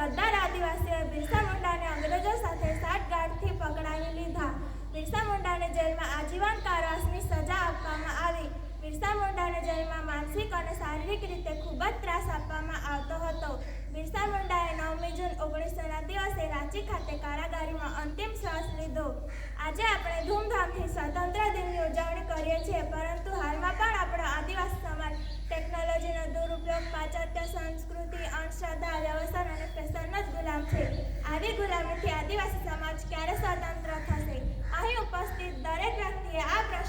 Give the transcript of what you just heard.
ગદ્દાર આદિવાસીઓએ બિરસા મુંડાને અંગ્રેજો સાથે સાઠગાંઠથી પકડાવી લીધા. બિરસા મુંડાને જેલમાં આજીવન કારાવાસની સજા આપવામાં આવી. બિરસા મુંડાને જેલમાં માનસિક અને શારીરિક રીતે ખૂબ જ ત્રાસ આપવામાં આવતો હતો. બિરસા મુંડાએ 9મી જૂન 1900ના દિવસે રાંચી ખાતે કારાગારીમાં અંતિમ શ્વાસ લીધો. આજે આપણે ધૂમધામથી સ્વતંત્ર દિનની ઉજવણી કરીએ છીએ, પરંતુ હાલમાં પણ આપણો આદિવાસી સમાજ ટેકનોલોજીનો દુરુપયોગ, પાશ્ચાત્ય સંસ્કૃતિ, અંધશ્રદ્ધા, વ્યસન અને ફેશનનો જ ગુલામ છે. આવી ગુલામીથી આદિવાસી સમાજ ક્યારે સ્વતંત્ર થશે? અહીં ઉપસ્થિત દરેક વ્યક્તિએ આ પ્રશ્ન